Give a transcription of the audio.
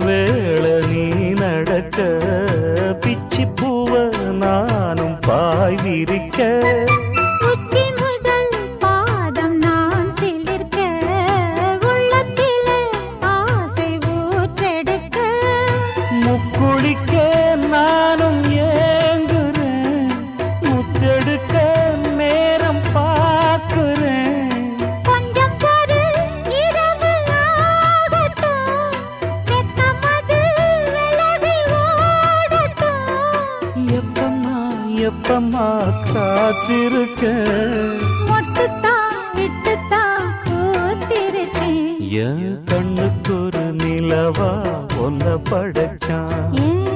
வேள நீ நடக்க பிச்சி பூவ நானும் பாய் விரிக்க உச்சி முதல் பாதம் நான் சிலிர்க்க உள்ளத்திலே ஆசை ஊற்றெடுக்க முக்குளிக்க நானும் ஏங்குறேன் முத்தெடுக்க நேரம் பார்க்கிறேன் கொஞ்சம் பொறு இரவு ஆகட்டும் வெக்கமது விலகி ஓடட்டும் எப்பம்மா எப்பம்மா காத்திருக்கேன் மொட்டுத்தான் விட்டுத்தான் கூத்திருக்கேன் என் கண்ணுக்கு ஒரு நிலவா ஒன்ன படைச்சான் ஏன்